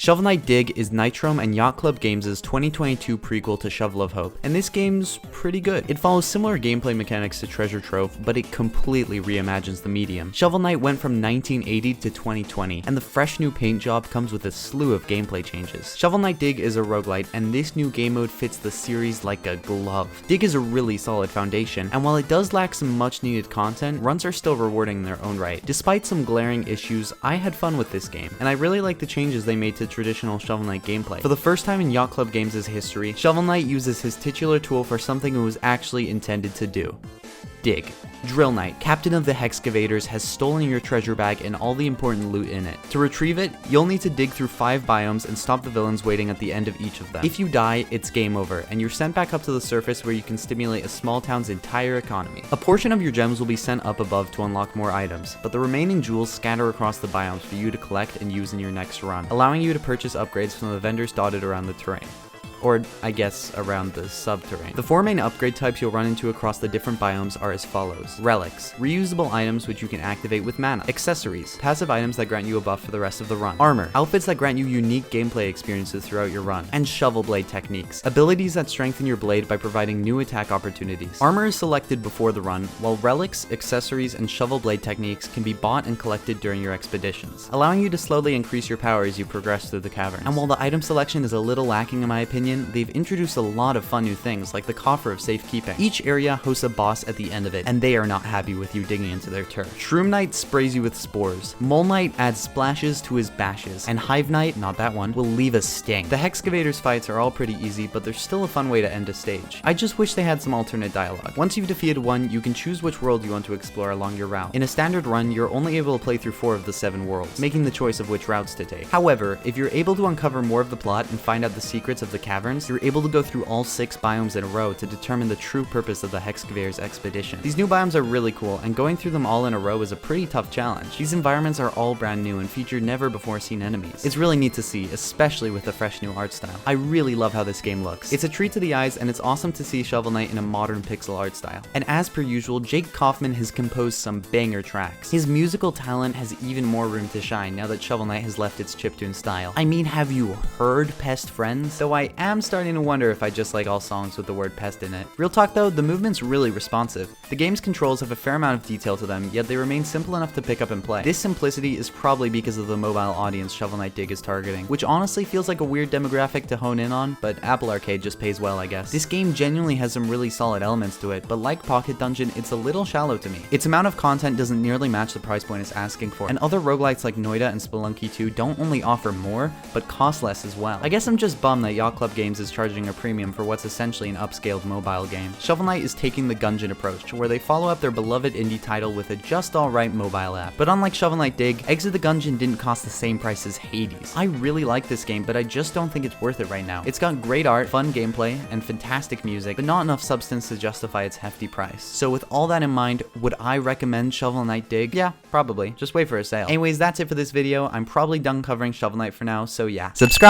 Shovel Knight Dig is Nitrome and Yacht Club Games' 2022 prequel to Shovel of Hope, and this game's pretty good. It follows similar gameplay mechanics to Treasure Trove, but it completely reimagines the medium. Shovel Knight went from 1980 to 2020, and the fresh new paint job comes with a slew of gameplay changes. Shovel Knight Dig is a roguelite, and this new game mode fits the series like a glove. Dig is a really solid foundation, and while it does lack some much needed content, runs are still rewarding in their own right. Despite some glaring issues, I had fun with this game, and I really like the changes they made to traditional Shovel Knight gameplay. For the first time in Yacht Club Games' history, Shovel Knight uses his titular tool for something it was actually intended to do. Dig. Drill Knight, captain of the Hexcavators, has stolen your treasure bag and all the important loot in it. To retrieve it, you'll need to dig through 5 biomes and stop the villains waiting at the end of each of them. If you die, it's game over, and you're sent back up to the surface where you can stimulate a small town's entire economy. A portion of your gems will be sent up above to unlock more items, but the remaining jewels scatter across the biomes for you to collect and use in your next run, allowing you to purchase upgrades from the vendors dotted around the terrain. Or, I guess, around the subterranean. The 4 main upgrade types you'll run into across the different biomes are as follows. Relics, reusable items which you can activate with mana. Accessories, passive items that grant you a buff for the rest of the run. Armor, outfits that grant you unique gameplay experiences throughout your run. And shovel blade techniques, abilities that strengthen your blade by providing new attack opportunities. Armor is selected before the run, while relics, accessories, and shovel blade techniques can be bought and collected during your expeditions, allowing you to slowly increase your power as you progress through the cavern. And while the item selection is a little lacking in my opinion, they've introduced a lot of fun new things like the Coffer of Safekeeping. Each area hosts a boss at the end of it, and they are not happy with you digging into their turf. Shroom Knight sprays you with spores. Mole Knight adds splashes to his bashes, and Hive Knight, not that one, will leave a sting. The Hexcavators fights are all pretty easy, but there's still a fun way to end a stage. I just wish they had some alternate dialogue. Once you've defeated one, you can choose which world you want to explore along your route. In a standard run, you're only able to play through 4 of the 7 worlds, making the choice of which routes to take. However, if you're able to uncover more of the plot and find out the secrets of the caverns, you're able to go through all 6 biomes in a row to determine the true purpose of the Hexcavators expedition. These new biomes are really cool, and going through them all in a row is a pretty tough challenge. These environments are all brand new and feature never before seen enemies. It's really neat to see, especially with the fresh new art style. I really love how this game looks. It's a treat to the eyes, and it's awesome to see Shovel Knight in a modern pixel art style. And as per usual, Jake Kaufman has composed some banger tracks. His musical talent has even more room to shine now that Shovel Knight has left its chiptune style. I mean, have you heard Pest, friends? Though I am starting to wonder if I just like all songs with the word pest in it. Real talk though, the movement's really responsive. The game's controls have a fair amount of detail to them, yet they remain simple enough to pick up and play. This simplicity is probably because of the mobile audience Shovel Knight Dig is targeting, which honestly feels like a weird demographic to hone in on, but Apple Arcade just pays well, I guess. This game genuinely has some really solid elements to it, but like Pocket Dungeon, it's a little shallow to me. Its amount of content doesn't nearly match the price point it's asking for, and other roguelites like Noida and Spelunky 2 don't only offer more, but cost less as well. I guess I'm just bummed that Yacht Club Games is charging a premium for what's essentially an upscaled mobile game. Shovel Knight is taking the Gungeon approach, where they follow up their beloved indie title with a just alright mobile app. But unlike Shovel Knight Dig, Exit the Gungeon didn't cost the same price as Hades. I really like this game, but I just don't think it's worth it right now. It's got great art, fun gameplay, and fantastic music, but not enough substance to justify its hefty price. So with all that in mind, would I recommend Shovel Knight Dig? Yeah, probably. Just wait for a sale. Anyways, that's it for this video. I'm probably done covering Shovel Knight for now, so yeah. Subscribe!